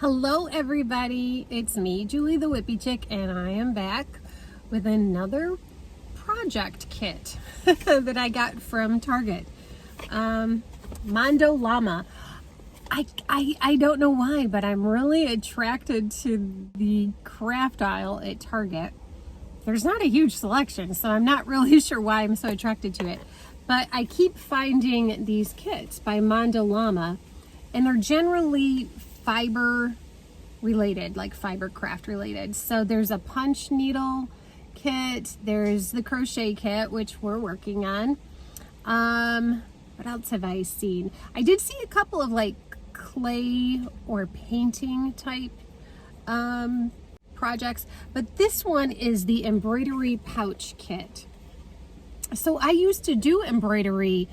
Hello everybody, it's me, Julie the Whippy Chick, and I am back with another project kit that I got from Target. Mondo Llama. I don't know why, but I'm really attracted to the craft aisle at Target. There's not a huge selection, so I'm not really sure why I'm so attracted to it. But I keep finding these kits by Mondo Llama, and they're generally fiber related, like fiber craft related. So there's a punch needle kit, there's the crochet kit, which we're working on. What else have I seen? I did see a couple of like clay or painting type projects, but this one is the embroidery pouch kit. So I used to do embroidery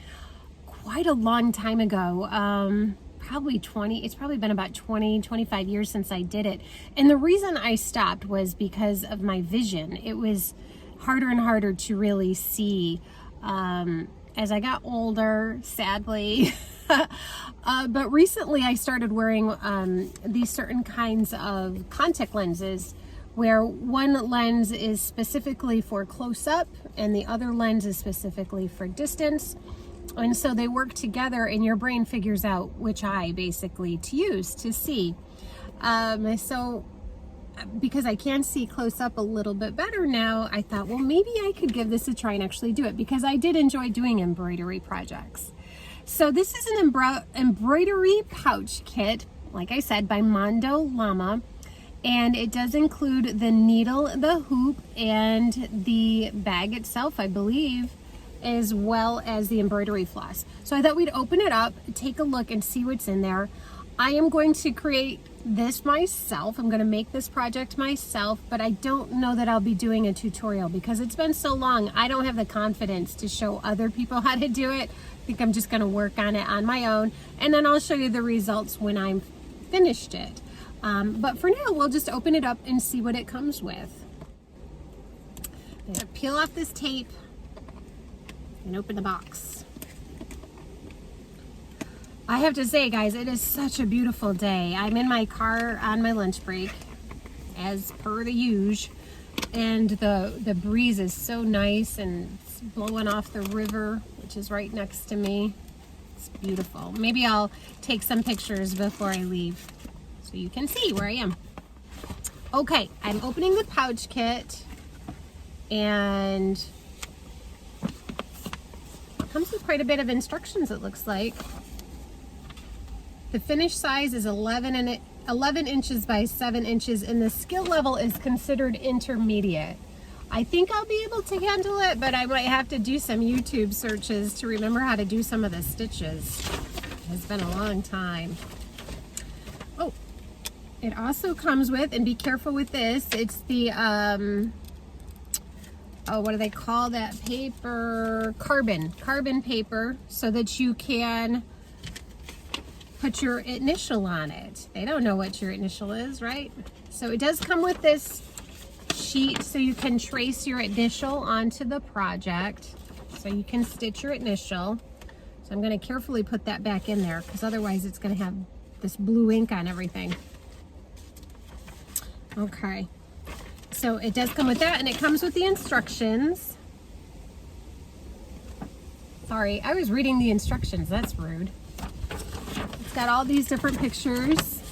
quite a long time ago. It's probably been about 25 years since I did it. And the reason I stopped was because of my vision. It was harder and harder to really see as I got older, sadly. But recently I started wearing these certain kinds of contact lenses where one lens is specifically for close-up and the other lens is specifically for distance. And so they work together and your brain figures out which eye basically to use to see. So because I can see close up a little bit better now, I thought, well, maybe I could give this a try and actually do it, because I did enjoy doing embroidery projects. So this is an embroidery pouch kit, like I said, by Mondo Llama. And it does include the needle, the hoop, and the bag itself, I believe, as well as the embroidery floss. So I thought we'd open it up, take a look, and see what's in there. I am going to create this myself. I'm going to make this project myself, but I don't know that I'll be doing a tutorial because it's been so long. I don't have the confidence to show other people how to do it. I think I'm just going to work on it on my own, and then I'll show you the results when I'm finished it. But for now, we'll just open it up and see what it comes with. I'm going to peel off this tape and open the box. I have to say, guys, it is such a beautiful day. I'm in my car on my lunch break, as per the usual, and the breeze is so nice and it's blowing off the river, which is right next to me. It's beautiful. Maybe I'll take some pictures before I leave so you can see where I am. Okay, I'm opening the pouch kit, and comes with quite a bit of instructions, it looks like. The finished size is 11 inches by 7 inches, and the skill level is considered intermediate. I think I'll be able to handle it, but I might have to do some YouTube searches to remember how to do some of the stitches. It's been a long time. Oh, it also comes with, and be careful with this, it's the oh, what do they call that paper? Carbon paper, so that you can put your initial on it. They don't know what your initial is, right? So it does come with this sheet so you can trace your initial onto the project, so you can stitch your initial. So I'm going to carefully put that back in there, because otherwise it's going to have this blue ink on everything. Okay. So it does come with that, and it comes with the instructions. Sorry, I was reading the instructions. That's rude. It's got all these different pictures.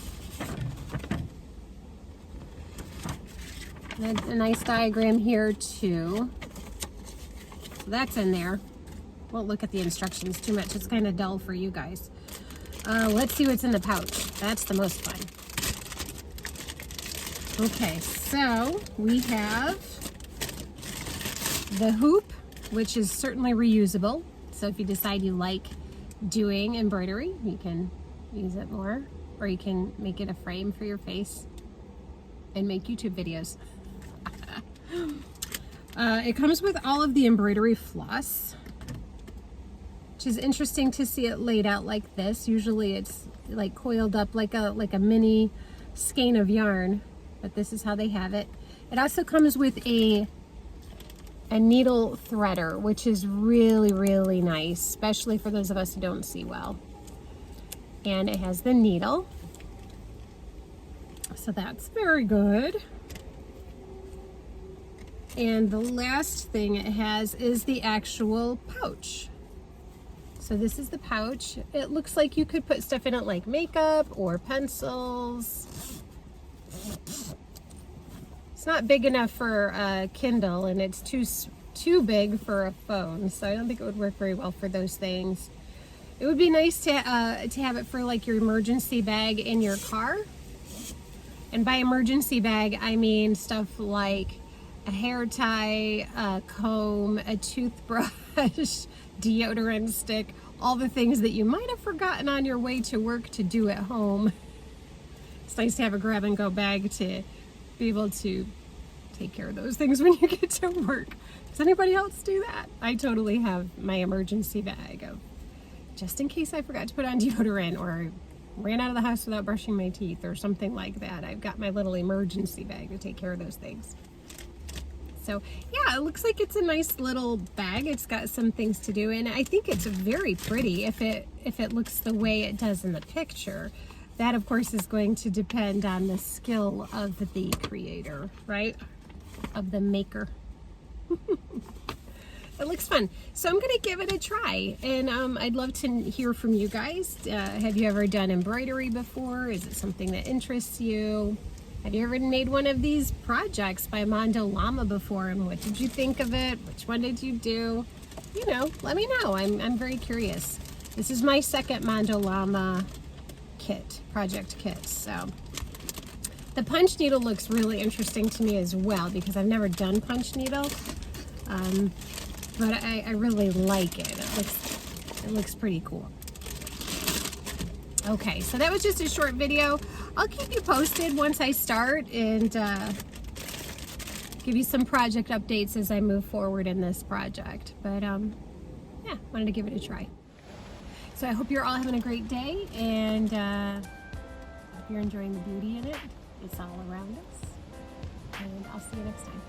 And a nice diagram here too. So that's in there. Won't look at the instructions too much. It's kind of dull for you guys. Let's see what's in the pouch. That's the most fun. Okay, so we have the hoop, which is certainly reusable. So if you decide you like doing embroidery, you can use it more, or you can make it a frame for your face and make YouTube videos. It comes with all of the embroidery floss, which is interesting to see it laid out like this. Usually it's like coiled up like a mini skein of yarn, but this is how they have it. It also comes with a needle threader, which is really, really nice, especially for those of us who don't see well. And it has the needle. So that's very good. And the last thing it has is the actual pouch. So this is the pouch. It looks like you could put stuff in it like makeup or pencils. It's not big enough for a Kindle, and it's too big for a phone, so I don't think it would work very well for those things. It would be nice to have it for like your emergency bag in your car. And by emergency bag, I mean stuff like a hair tie, a comb, a toothbrush, deodorant stick, all the things that you might have forgotten on your way to work to do at home. It's nice to have a grab and go bag to be able to take care of those things when you get to work. Does anybody else do that? I totally have my emergency bag of just in case I forgot to put on deodorant or ran out of the house without brushing my teeth or something like that. I've got my little emergency bag to take care of those things. So yeah, it looks like it's a nice little bag. It's got some things to do, and I think it's very pretty if it looks the way it does in the picture. That, of course, is going to depend on the skill of the creator, right? Of the maker. It looks fun. So I'm going to give it a try, and I'd love to hear from you guys. Have you ever done embroidery before? Is it something that interests you? Have you ever made one of these projects by Mondo Llama before, and what did you think of it? Which one did you do? You know, let me know. I'm very curious. This is my second Mondo Llama project kit. So the punch needle looks really interesting to me as well, because I've never done punch needle, but I really like it. It looks pretty cool. Okay, so that was just a short video. I'll keep you posted once I start and give you some project updates as I move forward in this project. But yeah, wanted to give it a try. So I hope you're all having a great day, and hope you're enjoying the beauty in it. It's all around us. And I'll see you next time.